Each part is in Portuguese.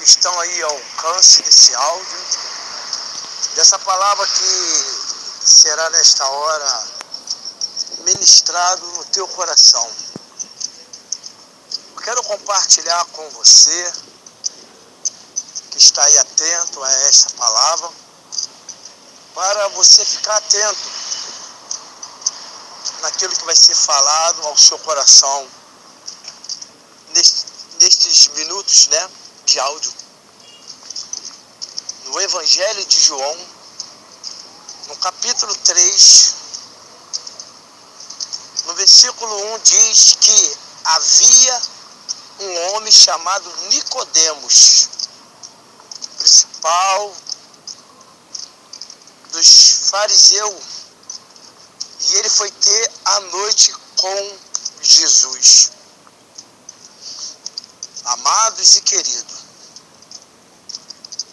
estão aí ao alcance desse áudio, dessa palavra que será nesta hora ministrado no teu coração. Eu quero compartilhar com você que está aí atento a esta palavra, para você ficar atento naquilo que vai ser falado ao seu coração nestes minutos, de áudio. No Evangelho de João, no capítulo 3, no versículo 1, diz que havia um homem chamado Nicodemos, principal dos fariseus, e ele foi ter a noite com Jesus. Amados e queridos,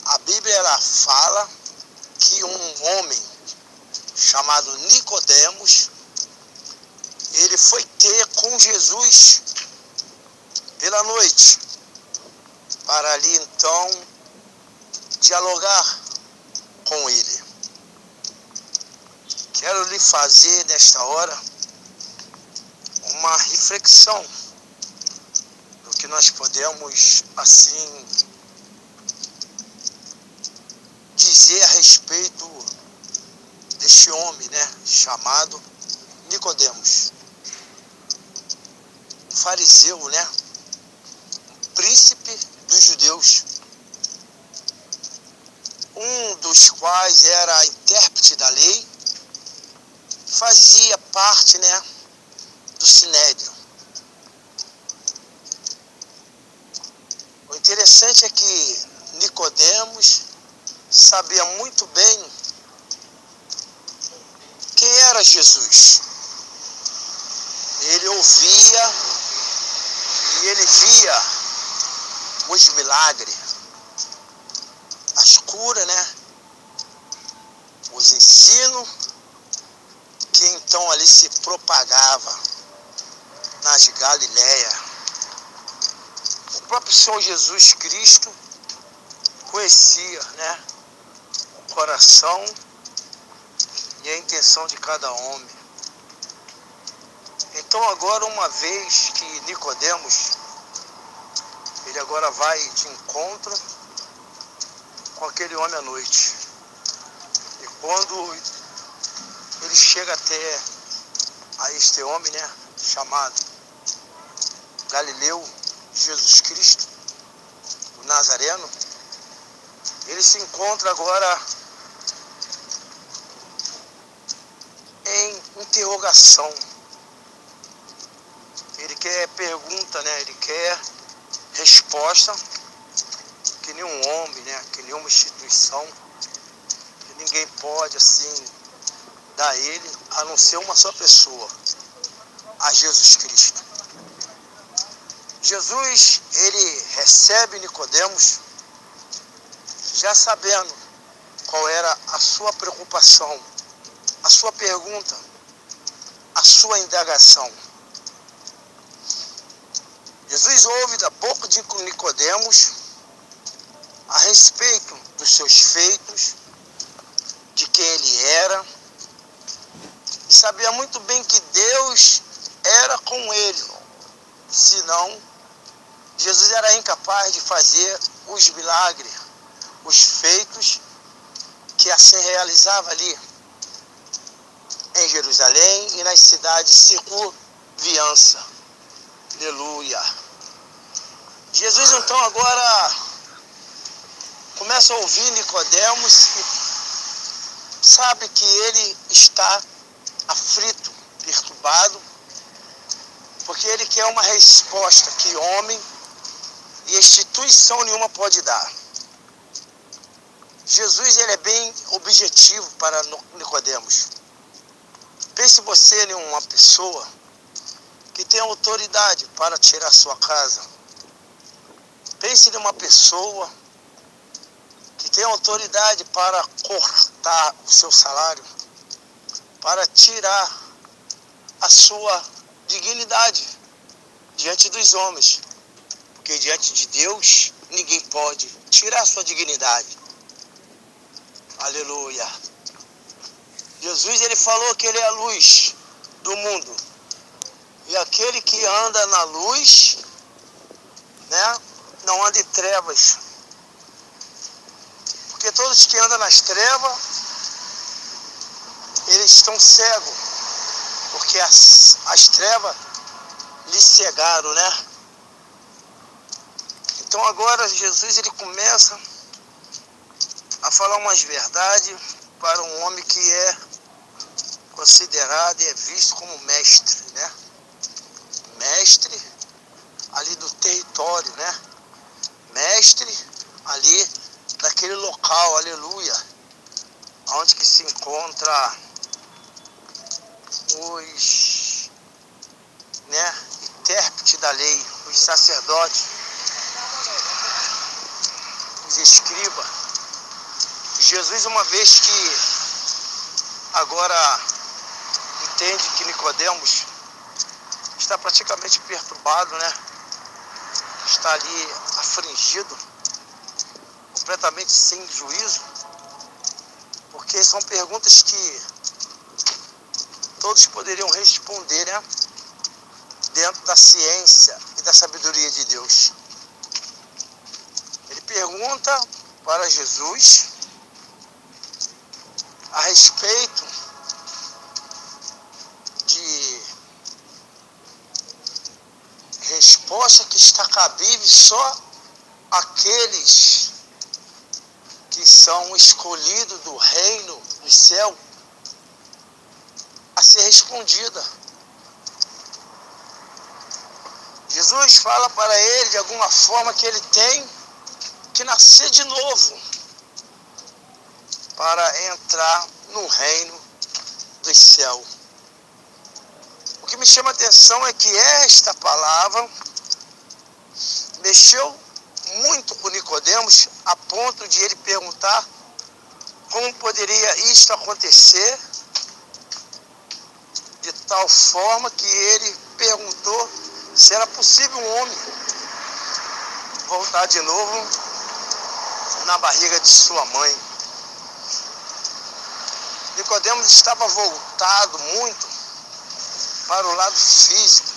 a Bíblia ela fala que um homem chamado Nicodemos, ele foi ter com Jesus pela noite, para ali então dialogar com ele. Quero lhe fazer nesta hora uma reflexão do que nós podemos assim dizer a respeito deste homem, chamado Nicodemos, um fariseu, um príncipe dos judeus, um dos quais era intérprete da lei, fazia parte, do Sinédrio. O interessante é que Nicodemos sabia muito bem quem era Jesus. Ele ouvia e ele via os milagres, as curas, os ensinos que então ali se propagava nas Galiléia. O próprio Senhor Jesus Cristo conhecia, o coração e a intenção de cada homem. Então agora, uma vez que Nicodemos, ele agora vai de encontro com aquele homem à noite. E quando ele chega até a este homem, chamado Galileu, Jesus Cristo, o Nazareno, ele se encontra agora em interrogação. Ele quer pergunta, ele quer resposta que nenhum homem, que nenhuma instituição, que ninguém pode assim dar a ele, a não ser uma só pessoa, a Jesus Cristo. Jesus, ele recebe Nicodemos já sabendo qual era a sua preocupação, a sua pergunta, a sua indagação. Jesus ouve da boca de Nicodemos a respeito dos seus feitos, de quem ele era, e sabia muito bem que Deus era com ele, senão Jesus era incapaz de fazer os milagres, os feitos que assim realizava ali em Jerusalém e nas cidades circunviança. Aleluia. Jesus então agora começa a ouvir Nicodemos e sabe que ele está aflito, perturbado, porque ele quer uma resposta que homem e instituição nenhuma pode dar. Jesus, ele é bem objetivo para Nicodemos. Pense você em uma pessoa que tem autoridade para tirar sua casa. Pense em uma pessoa que tem autoridade para cortar o seu salário, para tirar a sua dignidade diante dos homens, porque diante de Deus ninguém pode tirar sua dignidade. Aleluia. Jesus, ele falou que ele é a luz do mundo. E aquele que anda na luz, né, não anda em trevas. Porque todos que andam nas trevas, eles estão cegos. Porque as trevas lhes cegaram, né? Então agora Jesus, ele começa a falar umas verdades para um homem que é considerado e é visto como mestre, né? Mestre ali do território, né? Mestre ali daquele local, aleluia, onde que se encontra os, né, intérpretes da lei, os sacerdotes, os escribas. Jesus, uma vez que agora entende que Nicodemos está praticamente perturbado, né? Está ali afligido, completamente sem juízo, porque são perguntas que todos poderiam responder, né? Dentro da ciência e da sabedoria de Deus. Ele pergunta para Jesus a respeito de resposta que está cabível só àqueles que são escolhidos do reino do céu a ser respondida. Jesus fala para ele de alguma forma que ele tem que nascer de novo para entrar no reino do céu. O que me chama a atenção é que esta palavra mexeu muito com Nicodemos, a ponto de ele perguntar como poderia isto acontecer, de tal forma que ele perguntou se era possível um homem voltar de novo na barriga de sua mãe. Nicodemos estava voltado muito para o lado físico,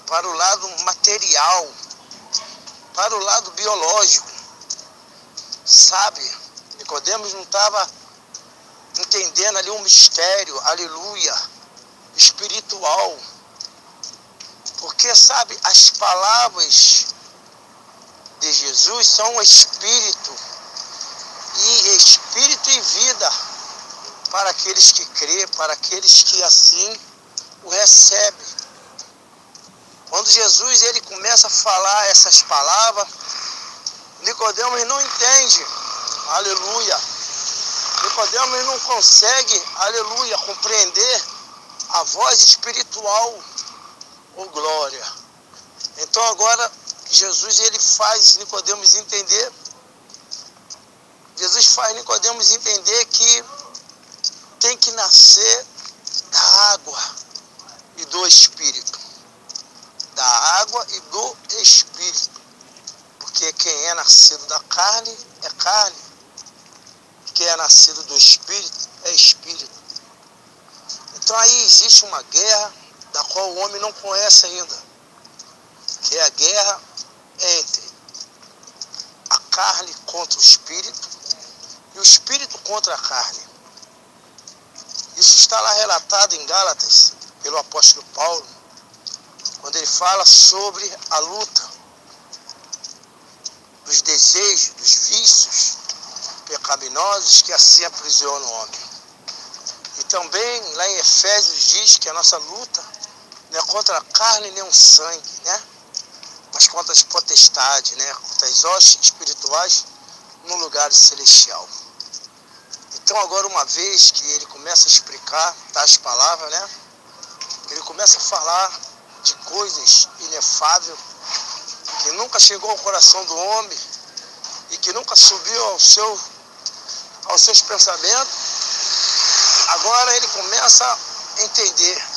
para o lado material, para o lado biológico. Sabe, Nicodemos não estava entendendo ali um mistério, aleluia, espiritual. Porque, sabe, as palavras de Jesus são espírito, e espírito e vida para aqueles que crê, para aqueles que assim o recebem. Quando Jesus ele começa a falar essas palavras, Nicodemos não entende, aleluia. Nicodemos não consegue, aleluia, compreender a voz espiritual, oh glória. Então agora Jesus ele faz Nicodemos entender, Jesus faz Nicodemos entender que tem que nascer da água e do Espírito. Da água e do Espírito. Porque quem é nascido da carne é carne. Quem é nascido do Espírito é Espírito. Então aí existe uma guerra da qual o homem não conhece ainda. Que é a guerra entre a carne contra o Espírito e o Espírito contra a carne. Isso está lá relatado em Gálatas, pelo apóstolo Paulo, quando ele fala sobre a luta dos desejos, dos vícios pecaminosos que assim aprisionam o homem. E também lá em Efésios diz que a nossa luta não é contra a carne nem o sangue, né? Mas contra as potestades, né? Contra as hostes espirituais no lugar celestial. Então agora, uma vez que ele começa a explicar tais palavras, né? Ele começa a falar de coisas inefáveis que nunca chegou ao coração do homem e que nunca subiu aos seus pensamentos. Agora ele começa a entender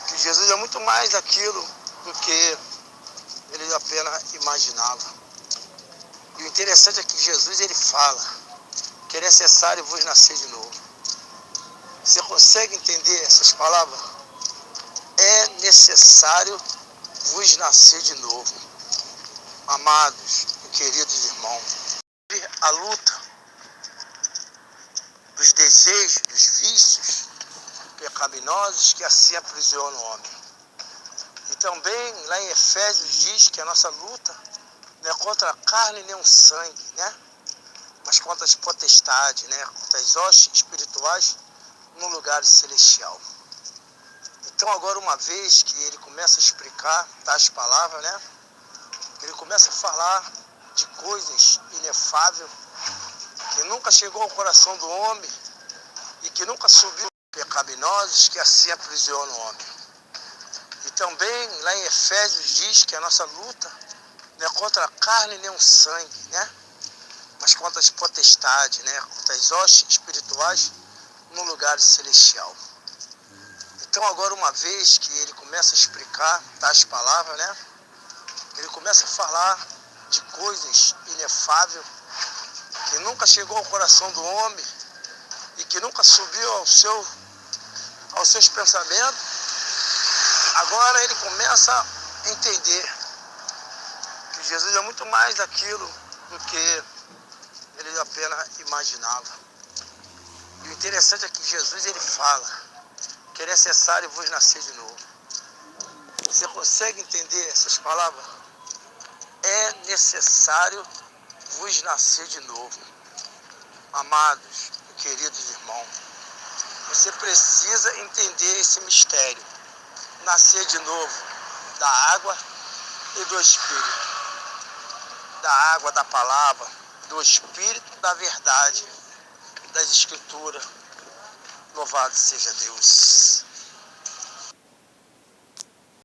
que Jesus é muito mais aquilo do que ele apenas imaginava. interessante é que Jesus ele fala que é necessário vos nascer de novo. Você consegue entender essas palavras? É necessário vos nascer de novo. Amados e queridos irmãos, a luta dos desejos, dos vícios pecaminosos que assim aprisionam o homem. E também lá em Efésios diz que a nossa luta não é contra a carne nem o sangue, né? Mas contra as potestades, né? Contra as hostes espirituais no lugar celestial. Então agora uma vez que ele começa a explicar tais palavras, né? Ele começa a falar de coisas inefáveis que nunca chegou ao coração do homem e que nunca subiu pecaminosos que assim aprisionam o homem. E também lá em Efésios diz que a nossa luta não é contra a carne nem o sangue, né? Mas contra as potestades, né? Contra as hostes espirituais no lugar celestial. Então agora uma vez que ele começa a explicar tais palavras, né? Ele começa a falar de coisas inefáveis que nunca chegou ao coração do homem e que nunca subiu aos seus pensamentos. Agora ele começa a entender que Jesus é muito mais daquilo do que ele apenas imaginava. E o interessante é que Jesus ele fala que é necessário vos nascer de novo. Você consegue entender essas palavras? É necessário vos nascer de novo. Amados e queridos irmãos, você precisa entender esse mistério. Nascer de novo da água e do Espírito. Da água, da palavra, do Espírito, da verdade, das Escrituras. Louvado seja Deus.